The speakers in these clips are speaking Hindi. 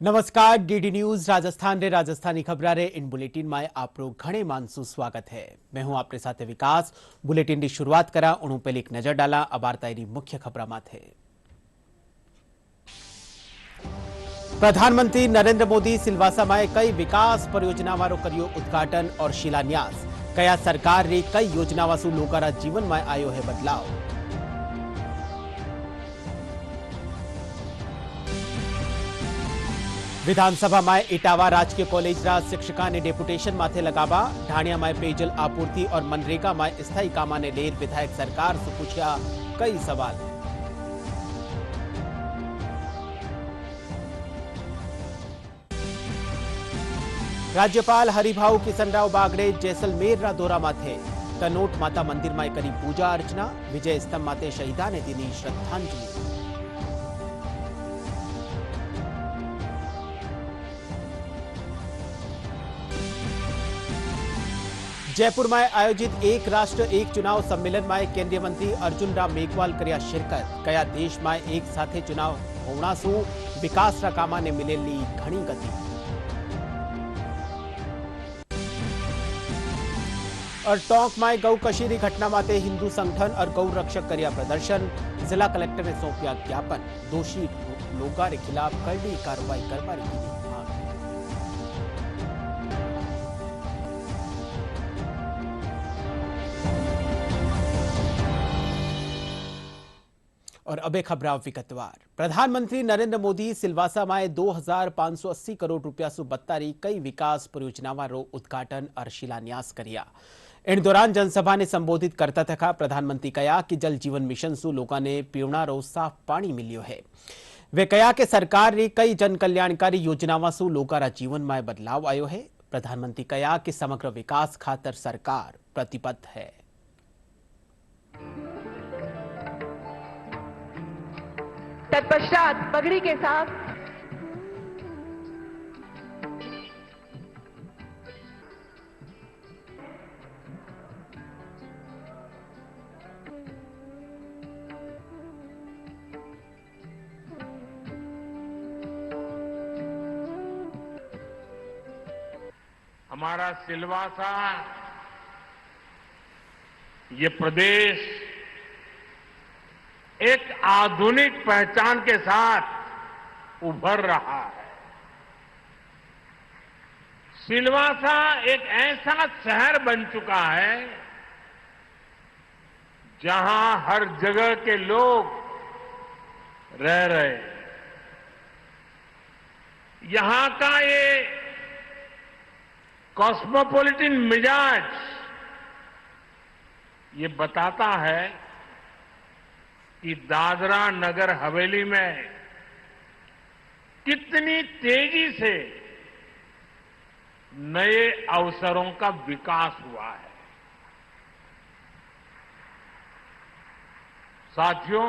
नमस्कार डीडी न्यूज राजस्थान रे राजस्थानी खबरा रे इन बुलेटिन में आपरो घणे मानसू स्वागत है। मैं हूं आपरे साथे विकास। बुलेटिन की शुरुआत करा उनु पहले एक नजर डाला अबारताईनी मुख्य खबरा माथे। प्रधानमंत्री नरेंद्र मोदी सिलवासा में कई विकास परियोजना वारो करियो उद्घाटन और शिलान्यास। कया सरकार री कई योजना वासु लोकारा जीवन में आयो है बदलाव। विधानसभा में इटावा राजकीय कॉलेज रा शिक्षका ने डेपुटेशन माथे लगावा। ढाणिया में पेयजल आपूर्ति और मनरेगा में स्थायी कामा ने लेर विधायक सरकार से पूछा कई सवाल। राज्यपाल हरिभाऊ किशनराव बागड़े जैसलमेर रा दौरा माथे। कनोट माता मंदिर में करी पूजा अर्चना। विजय स्तंभ माथे शहीदा ने दीनी श्रद्धांजलि। जयपुर में आयोजित एक राष्ट्र एक चुनाव सम्मेलन में केंद्रीय मंत्री अर्जुन राम मेघवाल करिया शिरकत। कया देश में एक साथे चुनाव होना सु विकास रा कामा ने मिलेली घणी गति। और टोंक में गौ कशीरी घटना माते हिंदू संगठन और गौ रक्षक करिया प्रदर्शन। जिला कलेक्टर ने सौंपिया ज्ञापन। दोषी लोगों के खिलाफ कड़ी कार्रवाई करवाई की मांग। और अब एक खबर विगतवार। प्रधानमंत्री नरेंद्र मोदी सिलवासा में 2580 करोड़ रुपया सु बत्तारी कई विकास परियोजनाओं रो उद्घाटन और शिलान्यास करिया। इन दौरान जनसभा ने संबोधित करता था प्रधानमंत्री कहा कि जल जीवन मिशन सु लोगों ने पीवना रो साफ पानी मिलियो है। वे कहा कि सरकार री कई जन कल्याणकारी योजनाओं सु लोगों रा जीवन में बदलाव आयो है। प्रधानमंत्री कहा कि समग्र विकास खातर सरकार प्रतिबद्ध है। तत्पश्चात पगड़ी के साथ हमारा सिलवासा ये प्रदेश एक आधुनिक पहचान के साथ उभर रहा है। सिलवासा एक ऐसा शहर बन चुका है जहां हर जगह के लोग रह रहे। यहां का ये कॉस्मोपॉलिटन मिजाज ये बताता है कि दादरा नगर हवेली में कितनी तेजी से नए अवसरों का विकास हुआ है। साथियों,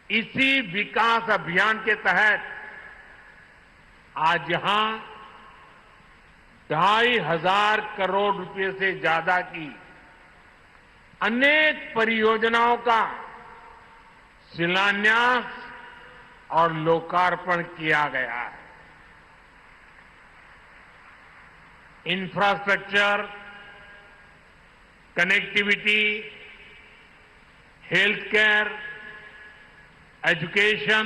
इसी विकास अभियान के तहत आज यहां 2500 करोड़ रुपए से ज्यादा की अनेक परियोजनाओं का शिलान्यास और लोकार्पण किया गया है। Infrastructure, connectivity, health care, education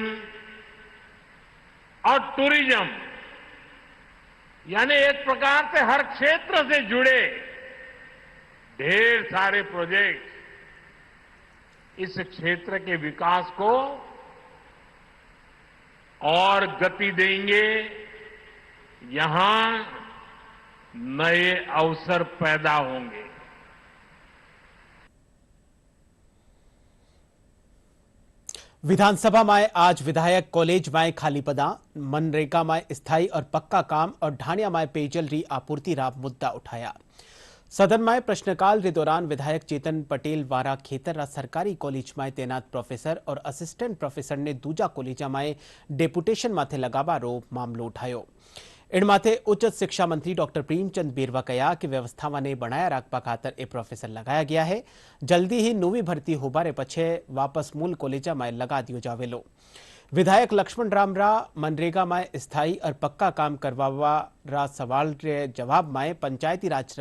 और टूरिज्म, यानी एक प्रकार से हर क्षेत्र से जुड़े ढेर सारे प्रोजेक्ट इस क्षेत्र के विकास को और गति देंगे। यहां नए अवसर पैदा होंगे। विधानसभा में आज विधायक कॉलेज में खाली पदा, मनरेगा में स्थायी और पक्का काम और ढाणिया में पेयजल री आपूर्ति रा मुद्दा उठाया। सदन में प्रश्नकाल के दौरान विधायक चेतन पटेल वारा खेतर सरकारी कॉलेज में तैनात प्रोफेसर और असिस्टेंट प्रोफेसर ने दूजा कॉलेजा में डेपुटेशन माथे लगावा रो मामलो उठायो। इन माथे उच्च शिक्षा मंत्री डॉक्टर प्रेमचंद बेरवा कहा कि व्यवस्था ने बनाया राखवा खातर ए प्रोफेसर लगाया गया है। जल्दी ही नवी भर्ती होबारे पछे वापस मूल कॉलेजा में लगा दियो जावेलो। विधायक लक्ष्मण रामरा मनरेगा में स्थायी और पक्का काम करवा सवाल रे जवाब में पंचायती राज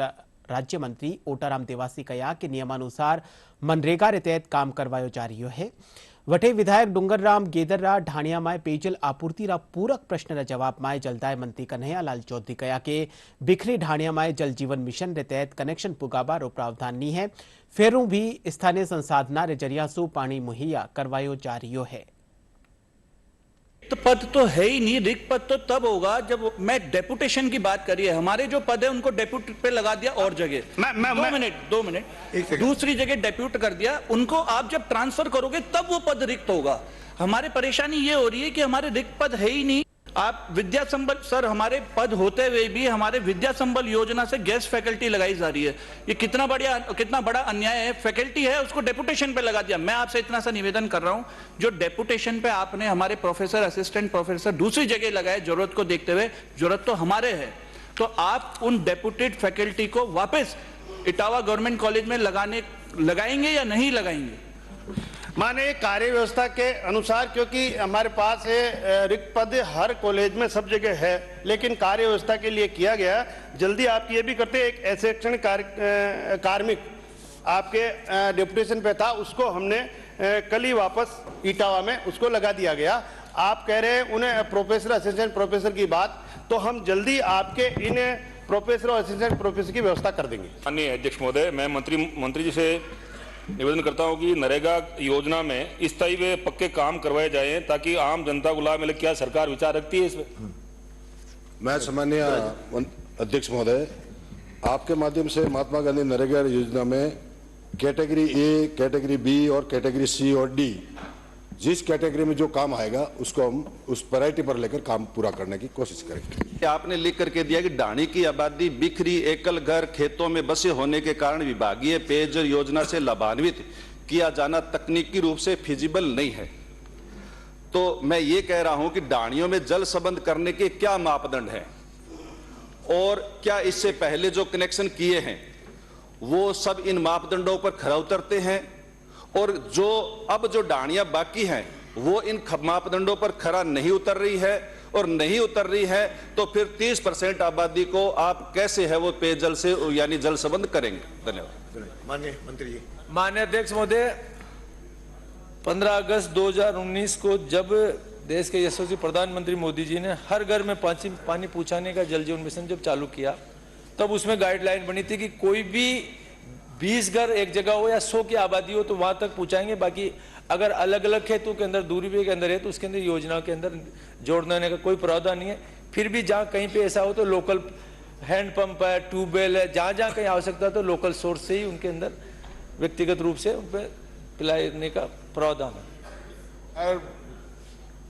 राज्य मंत्री ओटाराम देवासी कहा कि नियमानुसार मनरेगा रे तहत काम करवायो जा रही है। वटे विधायक डूंगरराम गेदररा ढाणिया में पेयजल आपूर्ति रा पूरक प्रश्न रा जवाब में जलदाय मंत्री कन्हैयालाल चौधरी कहा कि बिखरी ढाणिया में जल जीवन मिशन रे तहत कनेक्शन पुगाबा रो प्रावधान नहीं है। फेरू भी स्थानीय संसाधना रे जरिया सु पानी मुहैया करवायो जा रही है। तो पद तो है ही नहीं, रिक्त पद तो तब होगा जब मैं डेपुटेशन की बात करिए, हमारे जो पद है उनको डेप्यूट पे लगा दिया और जगह दो मिनट दूसरी जगह डेप्यूट कर दिया, उनको आप जब ट्रांसफर करोगे तब वो पद रिक्त होगा। हमारे परेशानी ये हो रही है कि हमारे रिक्त पद है ही नहीं। आप विद्या संबल सर, हमारे पद होते हुए भी हमारे विद्या संबल योजना से गेस्ट फैकल्टी लगाई जा रही है। ये कितना बड़ा अन्याय है। फैकल्टी है उसको डेपुटेशन पे लगा दिया। मैं आपसे इतना सा निवेदन कर रहा हूं, जो डेपुटेशन पे आपने हमारे प्रोफेसर, असिस्टेंट प्रोफेसर दूसरी जगह लगाए जरूरत को देखते हुए, जरूरत तो हमारे है, तो आप उन डेपुटेड फैकल्टी को वापस इटावा गवर्नमेंट कॉलेज में लगाएंगे या नहीं लगाएंगे? माने कार्य व्यवस्था के अनुसार, क्योंकि हमारे पास रिक्त पद हर कॉलेज में सब जगह है, लेकिन कार्य व्यवस्था के लिए किया गया। जल्दी आप ये भी करते, एक शैक्षणिक कार्मिक आपके डेपुटेशन पे था, उसको हमने कल ही वापस इटावा में उसको लगा दिया गया। आप कह रहे हैं उन्हें प्रोफेसर, असिस्टेंट प्रोफेसर की बात, तो हम जल्दी आपके इन प्रोफेसर और असिस्टेंट प्रोफेसर की व्यवस्था कर देंगे। माननीय अध्यक्ष महोदय, मैं मंत्री जी से निवेदन करता हूं कि नरेगा योजना में स्थायी व पक्के काम करवाए जाएं ताकि आम जनता को लाभ मिले। क्या सरकार विचार रखती है इसमें? मैं सम्माननीय अध्यक्ष महोदय, आपके माध्यम से महात्मा गांधी नरेगा योजना में कैटेगरी ए, कैटेगरी बी और कैटेगरी सी और डी, जिस कैटेगरी में जो काम आएगा उसको हम उस प्रायोरिटी पर लेकर काम पूरा करने की कोशिश करेंगे। आपने लिख करके दिया कि ढाणी की आबादी बिखरी एकल घर खेतों में बसे होने के कारण विभागीय पेयजल योजना से लाभान्वित किया जाना तकनीकी रूप से फिजिबल नहीं है। तो मैं ये कह रहा हूं कि ढाणियों में जल संबंध करने के क्या मापदंड हैं और क्या इससे पहले जो कनेक्शन किए हैं वो सब इन मापदंडों पर खरा उतरते हैं, और जो ढाणियां बाकी हैं वो इन मापदंडों पर खरा नहीं उतर रही है, और नहीं उतर रही है तो फिर 30% आबादी को आप कैसे है वो पेयजल से यानी जल संबंध करेंगे? धन्यवाद। माननीय मंत्री जी। माननीय अध्यक्ष महोदय, 15 अगस्त 2019 को जब देश के यशस्वी प्रधानमंत्री मोदी जी ने हर घर में पानी पहुंचाने का जल जीवन मिशन जब चालू किया, तब उसमें गाइडलाइन बनी थी कि कोई भी 20 घर एक जगह हो या 100 की आबादी हो तो वहां तक पहुंचाएंगे। बाकी अगर अलग अलग खेतों के अंदर दूरी के अंदर है तो उसके अंदर योजना के अंदर जोड़ने का कोई प्रावधान नहीं है। फिर भी जहां कहीं पे ऐसा हो तो लोकल हैंडपंप है, ट्यूबवेल है, जहां जहां कहीं आवश्यकता तो लोकल सोर्स से ही उनके अंदर व्यक्तिगत रूप से उन पर पिलाने का प्रावधान है।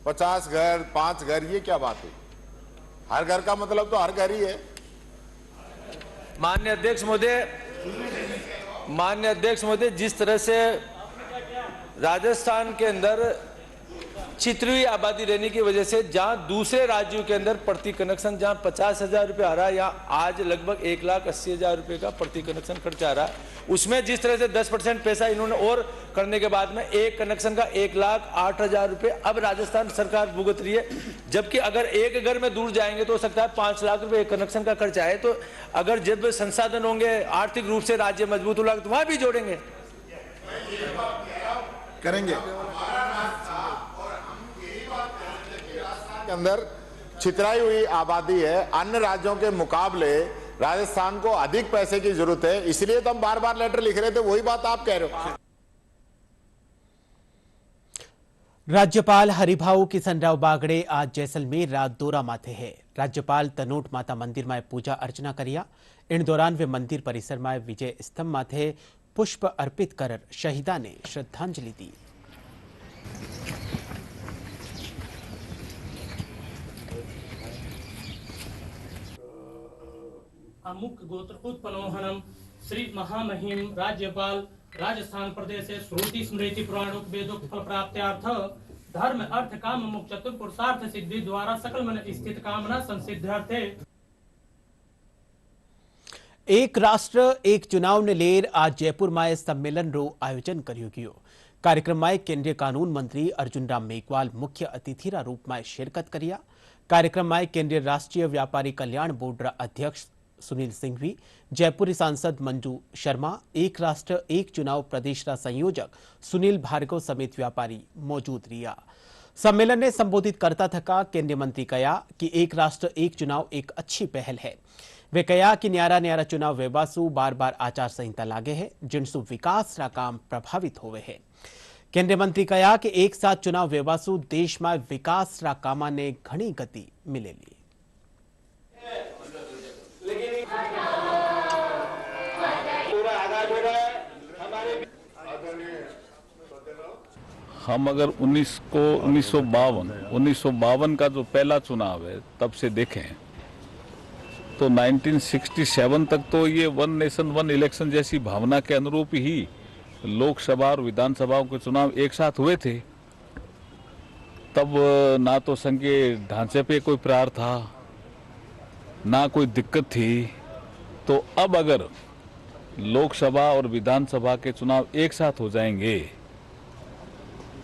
50 घर, 5 घर, ये क्या बात है? हर घर का मतलब तो हर घर ही है। माननीय अध्यक्ष महोदय, जिस तरह से राजस्थान के अंदर छितरी आबादी रहने की वजह से जहां दूसरे राज्यों के अंदर प्रति कनेक्शन जहां 50,000 रुपये आ रहा है या आज लगभग 1,80,000 रुपये का प्रति कनेक्शन खर्चा आ रहा है, उसमें जिस तरह से 10% पैसा इन्होंने और करने के बाद में एक कनेक्शन का 1,08,000 रुपये अब राजस्थान सरकार भुगत रही है। जबकि अगर एक घर में दूर जाएंगे तो हो सकता है 5 लाख रुपए एक कनेक्शन का खर्चा है। तो अगर जब संसाधन होंगे, आर्थिक रूप से राज्य मजबूत होगा तो वहां भी जोड़ेंगे करेंगे। के अंदर छितराई हुई आबादी है, अन्य राज्यों के मुकाबले राजस्थान को अधिक पैसे की जरूरत है, इसलिए तो हम बार बार लेटर लिख रहे थे। वही बात आप कह रहे हो। राज्यपाल हरिभाऊ किशनराव बागड़े आज जैसलमेर रात दौरा माथे है। राज्यपाल तनोट माता मंदिर में पूजा अर्चना करिया। इन दौरान वे मंदिर परिसर में विजय स्तंभ माथे पुष्प अर्पित कर शहीदा ने श्रद्धांजलि दी। अमुक गोत्र उत्पन्नोहनम श्री महामहिम राज्यपाल राजस्थान प्रदेश श्रुति स्मृति पुराणोक वेदोक्त फल प्राप्त्यार्थ धर्म अर्थ काम मोक्ष चतुर पुरुषार्थ सिद्धि द्वारा सकल मन स्थित कामना संसिद्ध्यर्थे एक राष्ट्र एक चुनाव ने लेर आज जयपुर में सम्मेलन रो आयोजन कर्यो गयो। कार्यक्रम में केंद्रीय कानून मंत्री अर्जुन राम मेघवाल मुख्य अतिथि रूप में शिरकत करिया। कार्यक्रम में केंद्रीय राष्ट्रीय व्यापारी कल्याण बोर्ड अध्यक्ष सुनील सिंघवी, जयपुरी सांसद मंजू शर्मा, एक राष्ट्र एक चुनाव प्रदेश संयोजक सुनील भार्गव समेत व्यापारी मौजूद रिया। सम्मेलन ने संबोधित करता थका केंद्रीय मंत्री कहा कि एक राष्ट्र एक चुनाव एक अच्छी पहल है। वे कहा कि न्यारा न्यारा चुनाव वेबासु बार बार आचार संहिता लागे है, जिनसु विकास रा काम प्रभावित होवे है। केंद्रीय मंत्री कहा कि एक साथ चुनाव वेबासु देश में विकास रा कामा ने घनी गति मिलेली। हम अगर 1952 का जो पहला चुनाव है तब से देखें तो 1967 तक तो ये वन नेशन वन इलेक्शन जैसी भावना के अनुरूप ही लोकसभा और विधानसभाओं के चुनाव एक साथ हुए थे। तब ना तो संघीय ढांचे पे कोई प्रहार था, ना कोई दिक्कत थी। तो अब अगर लोकसभा और विधानसभा के चुनाव एक साथ हो जाएंगे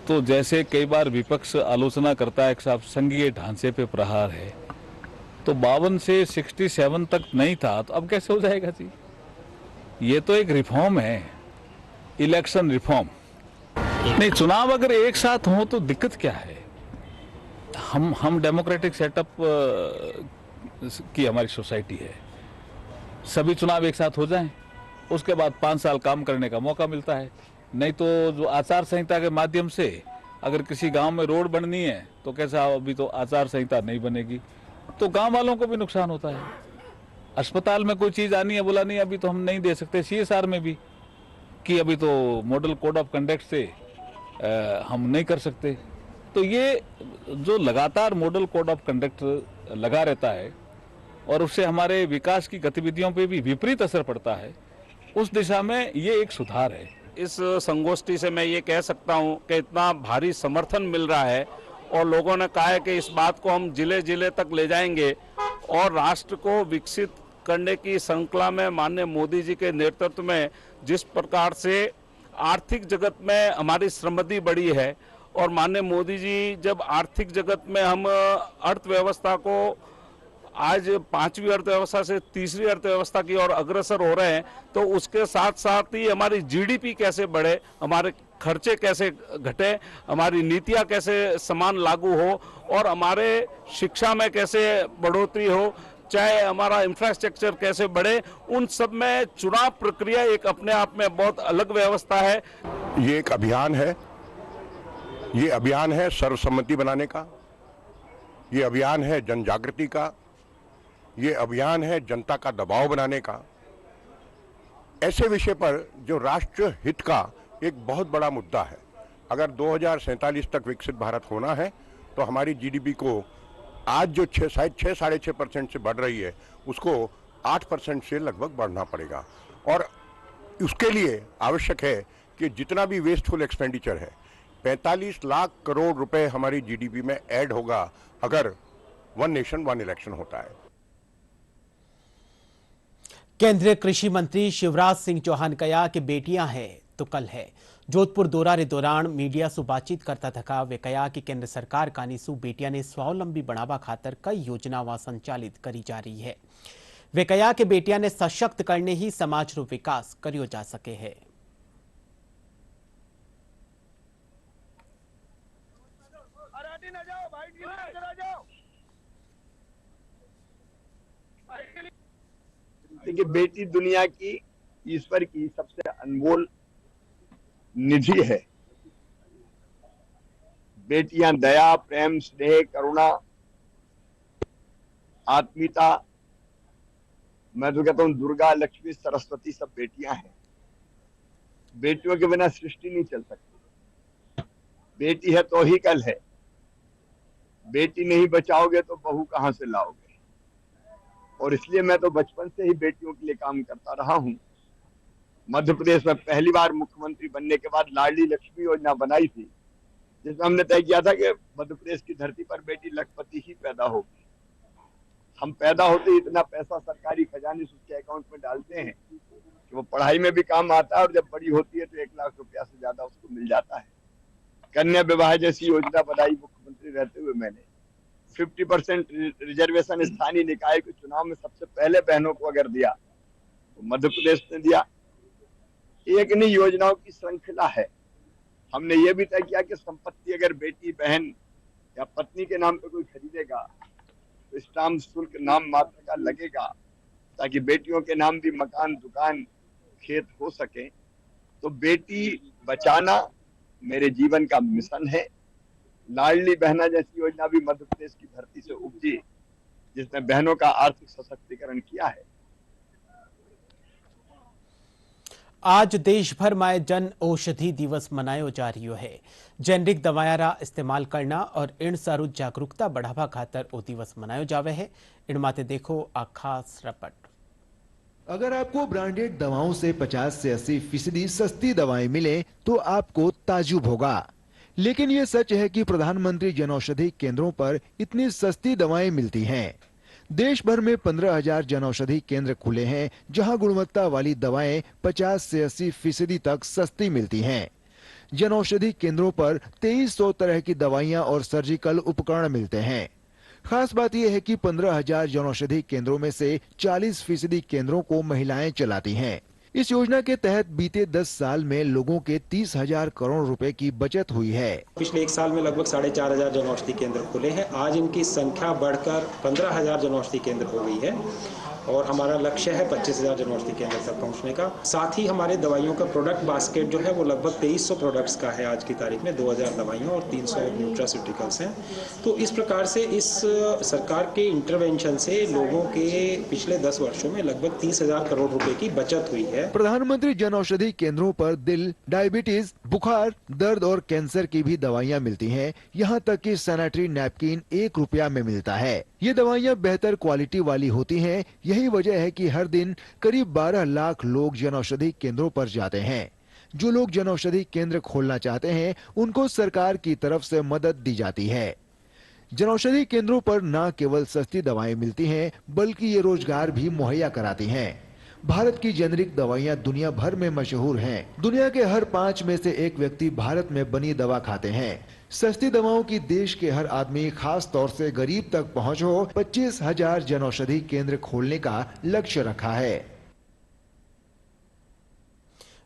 तो जैसे कई बार विपक्ष आलोचना करता है कि साहब संघीय ढांचे पे प्रहार है, तो 52 से 67 तक नहीं था, तो अब कैसे हो जाएगा जी? ये तो एक रिफॉर्म है, इलेक्शन रिफॉर्म। नहीं, चुनाव अगर एक साथ हो तो दिक्कत क्या है? हम डेमोक्रेटिक सेटअप की हमारी सोसाइटी है, सभी चुनाव एक साथ हो जाएं, उसके बाद 5 साल काम करने का मौका मिलता है। नहीं तो जो आचार संहिता के माध्यम से अगर किसी गांव में रोड बननी है तो कैसा, अभी तो आचार संहिता नहीं बनेगी तो गांव वालों को भी नुकसान होता है। अस्पताल में कोई चीज आनी है, बोला नहीं अभी तो हम नहीं दे सकते। CSR में भी कि अभी तो मॉडल कोड ऑफ कंडक्ट से हम नहीं कर सकते। तो ये जो लगातार मॉडल कोड ऑफ कंडक्ट लगा रहता है और उससे हमारे विकास की गतिविधियों पे भी विपरीत असर पड़ता है, उस दिशा में ये एक सुधार है। इस संगोष्ठी से मैं ये कह सकता हूँ कि इतना भारी समर्थन मिल रहा है और लोगों ने कहा है कि इस बात को हम जिले जिले तक ले जाएंगे और राष्ट्र को विकसित करने की श्रृंखला में माननीय मोदी जी के नेतृत्व में जिस प्रकार से आर्थिक जगत में हमारी समृद्धि बढ़ी है और माननीय मोदी जी जब आर्थिक जगत में हम अर्थव्यवस्था को आज 5वीं अर्थव्यवस्था से 3री अर्थव्यवस्था की ओर अग्रसर हो रहे हैं, तो उसके साथ साथ ही हमारी GDP कैसे बढ़े, हमारे खर्चे कैसे घटे, हमारी नीतियां कैसे समान लागू हो और हमारे शिक्षा में कैसे बढ़ोतरी हो, चाहे हमारा इंफ्रास्ट्रक्चर कैसे बढ़े, उन सब में चुनाव प्रक्रिया एक अपने आप में बहुत अलग व्यवस्था है। ये एक अभियान है, ये अभियान है सर्वसम्मति बनाने का, ये अभियान है जन जागृति का, ये अभियान है जनता का दबाव बनाने का। ऐसे विषय पर जो राष्ट्र हित का एक बहुत बड़ा मुद्दा है। अगर 2047 तक विकसित भारत होना है तो हमारी GDP को आज जो 6.5% से बढ़ रही है उसको 8% से लगभग बढ़ना पड़ेगा। और उसके लिए आवश्यक है कि जितना भी वेस्टफुल एक्सपेंडिचर है 45 लाख करोड़ रुपए हमारी GDP में ऐड होगा अगर वन नेशन वन इलेक्शन होता है। केंद्रीय कृषि मंत्री शिवराज सिंह चौहान कहा कि बेटियां हैं तो कल है। जोधपुर दौरा के दौरान मीडिया से बातचीत करता थका वे कहा कि केंद्र सरकार कानीसु बेटियां ने स्वावलंबी बनावा खातर कई योजनावां संचालित करी जा रही है। वे कहा कि बेटियां ने सशक्त करने ही समाज रो विकास करियो जा सके है। देखिए, बेटी दुनिया की ईश्वर की सबसे अनमोल निधि है। बेटियां दया, प्रेम, स्नेह, करुणा, आत्मीयता, मैं तो कहता हूं दुर्गा, लक्ष्मी, सरस्वती सब बेटियां हैं। बेटियों के बिना सृष्टि नहीं चल सकती। बेटी है तो ही कल है। बेटी नहीं बचाओगे तो बहू कहां से लाओगे। और इसलिए मैं तो बचपन से ही बेटियों के लिए काम करता रहा हूं। मध्य प्रदेश में पहली बार मुख्यमंत्री बनने के बाद लाडली लक्ष्मी योजना बनाई थी, जिसमें हमने तय किया था कि मध्य प्रदेश की धरती पर बेटी लखपति ही पैदा होगी। हम पैदा होते ही इतना पैसा सरकारी खजाने से उसके अकाउंट में डालते हैं कि वो पढ़ाई में भी काम आता है और जब बड़ी होती है तो 1 लाख रुपया से ज्यादा उसको मिल जाता है। कन्या विवाह जैसी योजना बनाई मुख्यमंत्री रहते हुए मैंने। 50% रिजर्वेशन स्थानीय निकाय के चुनाव में सबसे पहले बहनों को अगर दिया तो मध्य प्रदेश ने दिया। एक नहीं, योजनाओं की श्रृंखला है। हमने ये भी तय किया कि संपत्ति अगर बेटी, बहन या पत्नी के नाम पे कोई खरीदेगा तो स्टाम्प शुल्क नाम मात्र का लगेगा, ताकि बेटियों के नाम भी मकान, दुकान, खेत हो सके। तो बेटी बचाना मेरे जीवन का मिशन है। लाडली बहना जैसी योजना भी मध्य प्रदेश की धरती से उपजी, जिसने बहनों का आर्थिक सशक्तिकरण किया है। आज देश भर में जन औषधि दिवस मनायो जा रही है। जेनरिक दवायारा इस्तेमाल करना और इन सारू जागरूकता बढ़ावा खातर ओ दिवस मनायो जावे है। इन माते देखो आ खास रिपोर्ट। अगर आपको ब्रांडेड दवाओं से 50 से 80% सस्ती दवाएं मिले तो आपको ताजुब होगा, लेकिन ये सच है कि प्रधानमंत्री जनौषधि केंद्रों पर इतनी सस्ती दवाएं मिलती हैं। देश भर में 15,000 जनौषधि केंद्र खुले हैं, जहां गुणवत्ता वाली दवाएं 50 से 80% तक सस्ती मिलती हैं। जनौषधि केंद्रों पर 2300 तरह की दवाइयां और सर्जिकल उपकरण मिलते हैं। खास बात यह है कि 15,000 जनौषधि केंद्रों में से 40% केंद्रों को महिलाएं चलाती हैं। इस योजना के तहत बीते 10 साल में लोगों के 30,000 करोड़ रुपए की बचत हुई है। पिछले 1 साल में लगभग 4,500 जनौषधि केंद्र खुले हैं। आज इनकी संख्या बढ़कर 15,000 जनौषधि केंद्र हो गई है और हमारा लक्ष्य है 25,000 जनौषधि केंद्र तक पहुंचने का। साथ ही हमारे दवाइयों का प्रोडक्ट बास्केट जो है वो लगभग 2300 प्रोडक्ट्स का है आज की तारीख में। 2000 दवाइयाँ और 300 न्यूट्रास्यूटिकल्स हैं। तो इस प्रकार से इस सरकार के इंटरवेंशन से लोगों के पिछले 10 वर्षों में लगभग 30,000 करोड़ रुपए की बचत हुई है। प्रधानमंत्री जनौषधि केंद्रों पर दिल, डायबिटीज, बुखार, दर्द और कैंसर की भी दवाइयाँ मिलती हैं। यहाँ तक कि सैनिटरी नैपकिन 1 रुपया में मिलता है। ये दवाइयाँ बेहतर क्वालिटी वाली होती हैं। यही वजह है कि हर दिन करीब 12 लाख लोग जनौषधि केंद्रों पर जाते हैं। जो लोग जनौषधि केंद्र खोलना चाहते हैं उनको सरकार की तरफ से मदद दी जाती है। जनौषधि केंद्रों पर न केवल सस्ती दवाएं मिलती हैं, बल्कि ये रोजगार भी मुहैया कराती हैं। भारत की जेनरिक दवाइयां दुनिया भर में मशहूर हैं। दुनिया के हर 5 में से 1 व्यक्ति भारत में बनी दवा खाते हैं। सस्ती दवाओं की देश के हर आदमी, खास तौर से गरीब तक पहुंच हो, 25,000 जनौषधि केंद्र खोलने का लक्ष्य रखा है।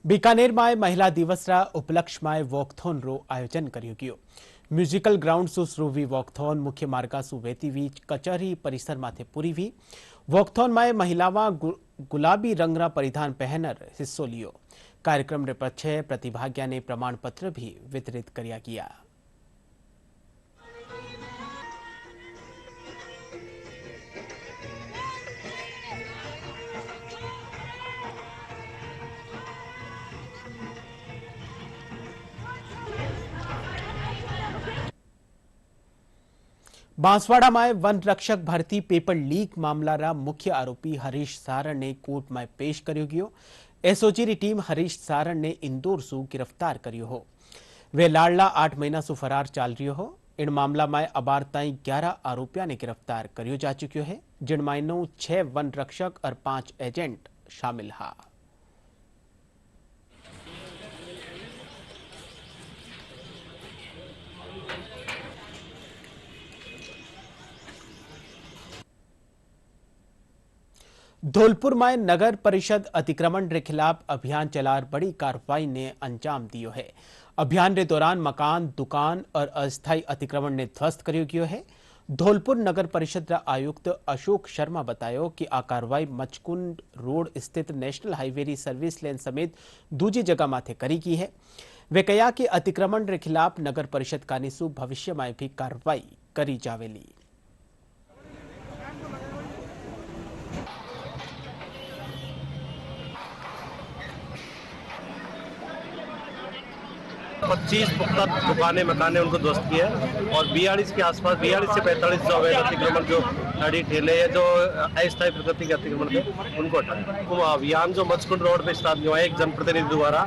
बीकानेर में महिला दिवस रा उपलक्ष्य में वॉकथॉन रो आयोजन कर्यो गयो। म्यूजिकल ग्राउंड सु शुरू हुई वॉकथॉन मुख्य मार्गा सु वेती हुई कचहरी परिसर माथे पूरी हुई। वॉकथॉन में महिलावां गुलाबी रंगरा परिधान पहनर हिस्सो लियो। कार्यक्रम रे पछे प्रतिभागिया ने प्रमाण पत्र भी वितरित कर्या गया। बांसवाड़ा में वन रक्षक भर्ती पेपर लीक मामला रा मुख्य आरोपी हरीश सारण ने कोर्ट में पेश कर्यो गयो। एसओजी री टीम हरीश सारण ने इंदौर सु गिरफ्तार कर्यो हो। वे लाडला 8 महीना सु फरार चाल रह्यो हो। इन मामला में अबार ताई 11 आरोपिया ने गिरफ्तार कर्यो जा चुक्यो है, जिन में 6 वन रक्षक और 5 एजेंट शामिल हा। धौलपुर में नगर परिषद अतिक्रमण के खिलाफ अभियान चलार बड़ी कार्रवाई ने अंजाम दियो है। अभियान के दौरान मकान, दुकान और अस्थायी अतिक्रमण ने ध्वस्त कर्यो गयो है। धौलपुर नगर परिषद आयुक्त अशोक शर्मा बतायो कि आ कार्रवाई मचकुंड रोड स्थित नेशनल हाईवे री सर्विस लेन समेत दूजी जगह माथे करी की है। वे कहा कि अतिक्रमण के खिलाफ नगर परिषद कानीसु भविष्य में भी कार्रवाई करी जावेली। 25 पुख्ता दुकानें मकाने उनको ध्वस्त किया और 42 के आसपास 42 से 45 जो अवैध अतिक्रमण जो गाड़ी ठेले या जो अस्थायी प्रकृति के अतिक्रमण थे उनको हटाया। अभियान जो मचकुंड रोड पे स्टार्ट हुआ है एक जनप्रतिनिधि द्वारा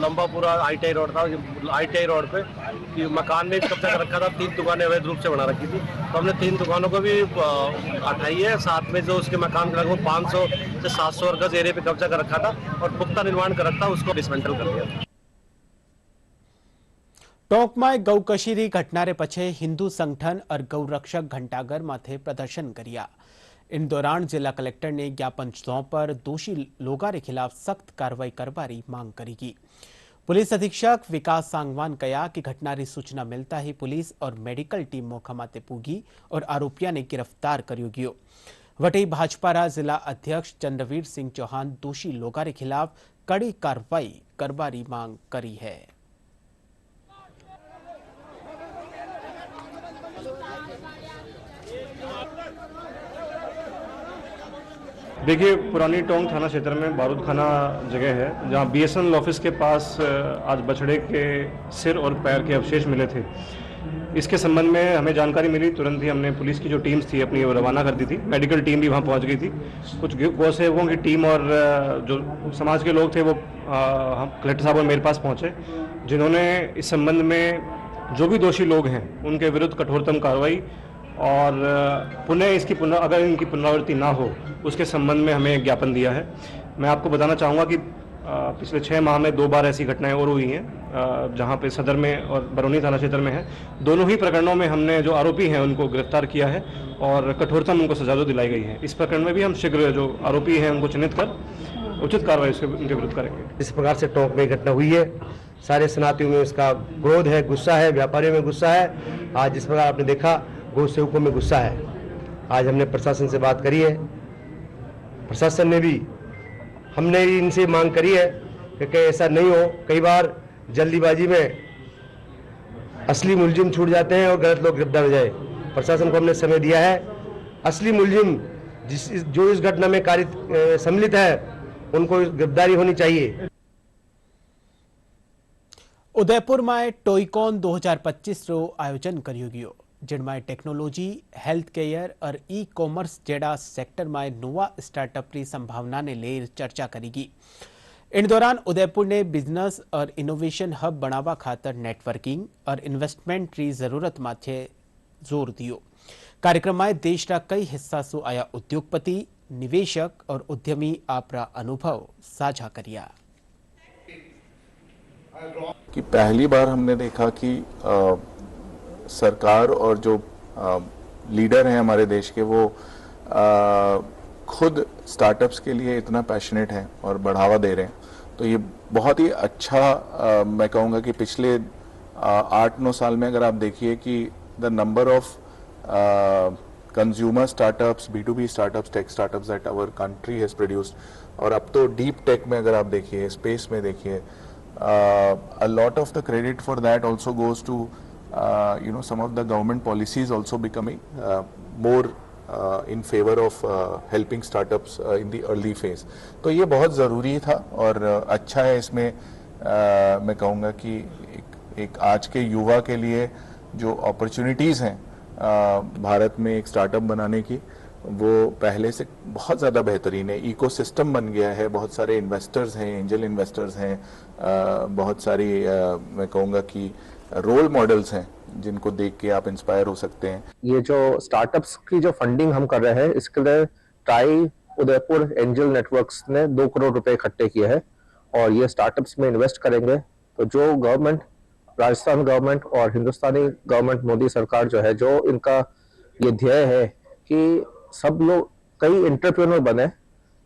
लंबा पूरा ITI रोड था। ITI रोड पे कि मकान में भी कब्जा कर रखा था, 3 दुकानें अवैध रूप से बना रखी थी, तो हमने 3 दुकानों को भी हटाई है। साथ में जो उसके मकान के लगभग 500 से 700 गज एरिया पे कब्जा कर रखा था और पुख्ता निर्माण कर रखा था, उसको डिसमेंटल कर दिया। ટોંકમાં ગૌ કશીરી ઘટનારે પછે હિન્દુ સંગઠન और ગૌરક્ષક ઘંટાઘર માથે પ્રદર્શન કર્યા। इन दौरान जिला कलेक्टर ने ज्ञापन सौंपर दोषी लोगों के खिलाफ सख्त कार्रवाई करवारी मांग करेगी। पुलिस अधीक्षक विकास सांगवान कहा कि घटना की सूचना मिलता ही पुलिस और मेडिकल टीम मौका माते पूगी और आरोपिया ने गिरफ्तार करियो गयो। वटे भाजपा जिला अध्यक्ष चंद्रवीर सिंह चौहान दोषी लोगों के खिलाफ कड़ी कार्रवाई करवारी मांग करी है। देखिए, पुरानी टोंक थाना क्षेत्र में बारूद खाना जगह है जहां बीएसएनएल ऑफिस के पास आज बछड़े के सिर और पैर के अवशेष मिले थे। इसके संबंध में हमें जानकारी मिली, तुरंत ही हमने पुलिस की जो टीम्स थी अपनी वो रवाना कर दी थी। मेडिकल टीम भी वहां पहुंच गई थी। कुछ गौ सेवकों की टीम और जो समाज के लोग थे वो हम कलेक्टर साहब और मेरे पास पहुंचे, जिन्होंने इस संबंध में जो भी दोषी लोग हैं उनके विरुद्ध कठोरतम कार्रवाई और अगर इनकी पुनरावृत्ति ना हो उसके संबंध में हमें ज्ञापन दिया है। मैं आपको बताना चाहूँगा कि पिछले 6 माह में 2 बार ऐसी घटनाएं और हुई हैं जहां पे सदर में और बरौनी थाना क्षेत्र में है। दोनों ही प्रकरणों में हमने जो आरोपी हैं उनको गिरफ्तार किया है और कठोरतम उनको सजा दिलाई गई है। इस प्रकरण में भी हम शीघ्र जो आरोपी हैं उनको चिन्हित कर उचित कार्रवाई उनके विरुद्ध करेंगे। इस प्रकार से टोंक में घटना हुई है, सारे सनातनियों में इसका क्रोध है, गुस्सा है, व्यापारियों में गुस्सा है। आज जिस प्रकार आपने देखा गौ सेवकों में गुस्सा है। आज हमने प्रशासन से बात करी है, प्रशासन ने भी हमने भी इनसे मांग करी है कि ऐसा नहीं हो। कई बार जल्दीबाजी में असली मुलजिम छूट जाते हैं और गलत लोग गिरफ्तार हो जाए। प्रशासन को हमने समय दिया है, असली मुलजिम जो इस घटना में सम्मिलित है उनको गिरफ्तारी होनी चाहिए। उदयपुर में टॉयकॉन 2025 रो आयोजन करियो गयो, जिनमें टेक्नोलॉजी, हेल्थ केयर और ई कॉमर्स जेड़ा सेक्टर में नवा स्टार्टअप की संभावना ने लेर चर्चा करेगी। इन दौरान उदयपुर ने बिजनेस और इनोवेशन हब बनावा खातर नेटवर्किंग और इन्वेस्टमेंट की जरूरत माथे जोर दियो। कार्यक्रम में देश का कई हिस्सा से आया उद्योगपति, निवेशक और उद्यमी आपरा अनुभव साझा करिया। कि पहली बार हमने देखा कि सरकार और जो लीडर हैं हमारे देश के वो खुद स्टार्टअप्स के लिए इतना पैशनेट हैं और बढ़ावा दे रहे हैं। तो ये बहुत ही अच्छा मैं कहूँगा कि पिछले 8-9 साल में अगर आप देखिए कि the number of consumer startups, B2B startups, tech startups that our country has produced, और अब तो डीप टेक में अगर आप देखिए, स्पेस में देखिए, a lot of the credit for that also goes to some of the government policies also becoming more in favor of helping startups in the early phase. तो ये बहुत ज़रूरी था और अच्छा है। इसमें मैं कहूँगा कि एक आज के युवा के लिए जो अपॉर्चुनिटीज़ हैं भारत में एक स्टार्टअप बनाने की, वो पहले से बहुत ज़्यादा बेहतरीन है। इकोसिस्टम बन गया है, बहुत सारे इन्वेस्टर्स हैं, एंजल इन्वेस्टर्स हैं, बहुत सारी मैं कहूँगा कि रोल मॉडल्स हैं जिनको देख के आप इंस्पायर हो सकते हैं। ये जो स्टार्टअप्स की जो फंडिंग हम कर रहे हैं, इसके लिए ट्राई उदयपुर एंजल नेटवर्क्स ने 2 करोड़ रुपए इकट्ठे किए हैं और ये स्टार्टअप्स में इन्वेस्ट करेंगे। तो जो गवर्नमेंट, राजस्थान गवर्नमेंट और हिंदुस्तानी गवर्नमेंट, मोदी सरकार जो है, जो इनका ये ध्येय है कि सब लोग कई एंटरप्रेन्योर बने,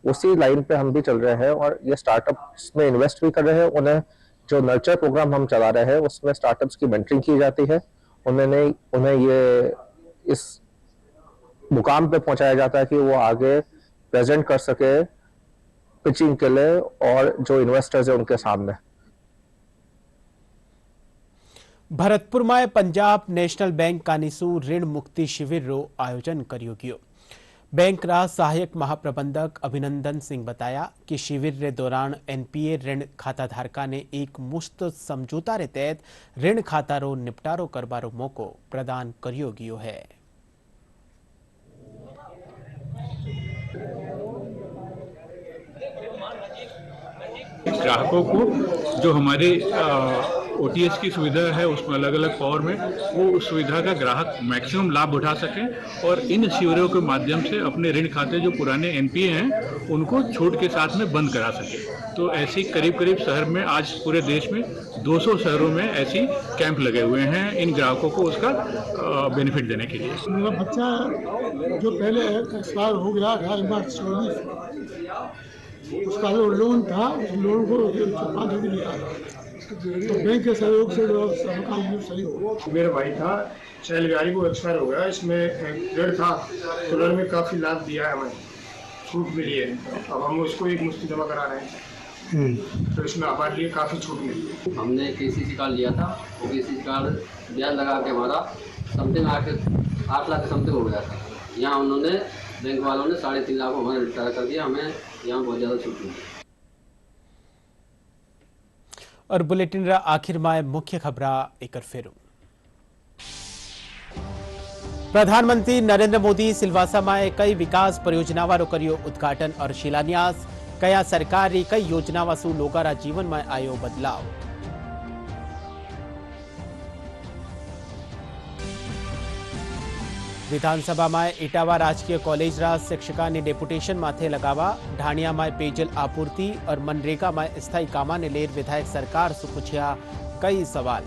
उसी लाइन पे हम भी चल रहे हैं और ये स्टार्टअप्स में इन्वेस्ट भी कर रहे हैं। उन्हें जो नर्चर प्रोग्राम हम चला रहे हैं उसमें स्टार्टअप्स की मेंटरिंग की जाती है। उन्हें ये इस मुकाम पे पहुंचाया जाता है कि वो आगे प्रेजेंट कर सके पिचिंग के लिए और जो इन्वेस्टर्स है उनके सामने। भरतपुर में पंजाब नेशनल बैंक कानीसू ऋण मुक्ति शिविर रो आयोजन करियो गयो। बैंक रा सहायक महाप्रबंधक अभिनंदन सिंह बताया कि शिविर के दौरान एनपीए ऋण खाता धारका ने एक मुश्त समझौता रे तहत ऋण खाता रो निपटारो करबारो मौको प्रदान करियो गयो है। ग्राहकों को जो हमारे OTS की सुविधा है उसमें अलग अलग पावर में, वो उस सुविधा का ग्राहक मैक्सिमम लाभ उठा सकें और इन शिविरों के माध्यम से अपने ऋण खाते जो पुराने NPA हैं उनको छूट के साथ में बंद करा सकें। तो ऐसी करीब करीब शहर में आज पूरे देश में 200 शहरों में ऐसी कैंप लगे हुए हैं इन ग्राहकों को उसका बेनिफिट देने के लिए। मेरा बच्चा जो पहले एक्सपायर हो गया 18 मार्च 24, उसका जो लोन था उस लोन को 5 दिन लिया तो बैंक के सहयोग से सही हो। मेरा भाई था 6 जनवरी को एक्सपायर हो गया, इसमें ऋण था तो ऋण में काफ़ी लाभ दिया है, हमें छूट मिली है। अब हम उसको एक मुश्त जमा करा रहे हैं तो इसमें हमारे लिए काफ़ी छूट मिली है। हमने KCC कार्ड लिया था और KCC कार्ड ब्याज लगा के हमारा समथिंग 8 लाख समथिंग हो गया था। यहाँ उन्होंने बैंक वालों ने 3.5 लाख हमारा रिटायर कर दिया, हमें यहाँ बहुत ज़्यादा छूट मिली। और बुलेटिन रा आखिर में मुख्य खबरा एक फेरू। प्रधानमंत्री नरेंद्र मोदी सिलवासा में कई विकास परियोजनाओं कर्यो उद्घाटन और शिलान्यास। कया सरकारी कई योजनाओं से लोगों जीवन में आयो बदलाव। विधानसभा में इटावा राजकीय कॉलेज रा शिक्षका ने डेपुटेशन माथे लगावा। ढाणिया में पेयजल आपूर्ति और मनरेगा में स्थायी कामा ने लेर विधायक सरकार से पूछा कई सवाल।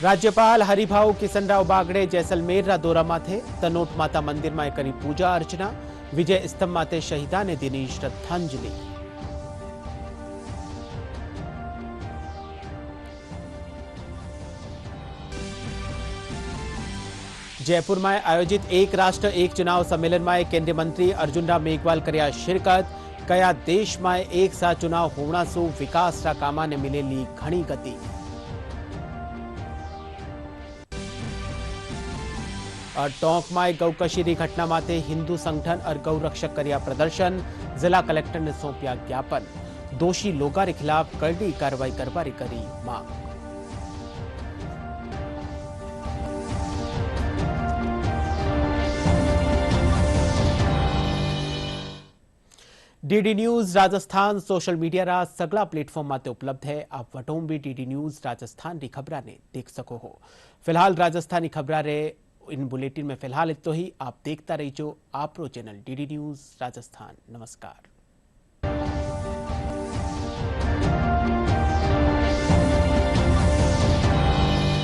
राज्यपाल हरिभाऊ किशनराव बागड़े जैसलमेर रा दौरा माथे। तनोट माता मंदिर में करी पूजा अर्चना। विजय स्तंभ माथे शहीदा ने दीनी श्रद्धांजलि। जयपुर में आयोजित एक राष्ट्र एक चुनाव सम्मेलन में केंद्रीय मंत्री अर्जुन राम मेघवाल करया शिरकत। कया देश में एक साथ चुनाव होना सु विकास रा कामा ने मिलेली घणी गति। और टोंक में गौकशीरी घटना माते हिंदू संगठन और गौरक्षक करया प्रदर्शन। जिला कलेक्टर ने सौंपया ज्ञापन। दोषी लोगों के खिलाफ कड़ी कार्रवाई करवारी करी मांग। DD news Rajasthan social media रा सगला प्लेटफॉर्म माते उपलब्ध है। आप वटों भी DD न्यूज राजस्थान री खबरा ने देख सको हो। फिलहाल राजस्थानी खबरा रे इन बुलेटिन में फिलहाल इतो ही। आप देखता रहिजो आपरो चैनल DD न्यूज राजस्थान। नमस्कार।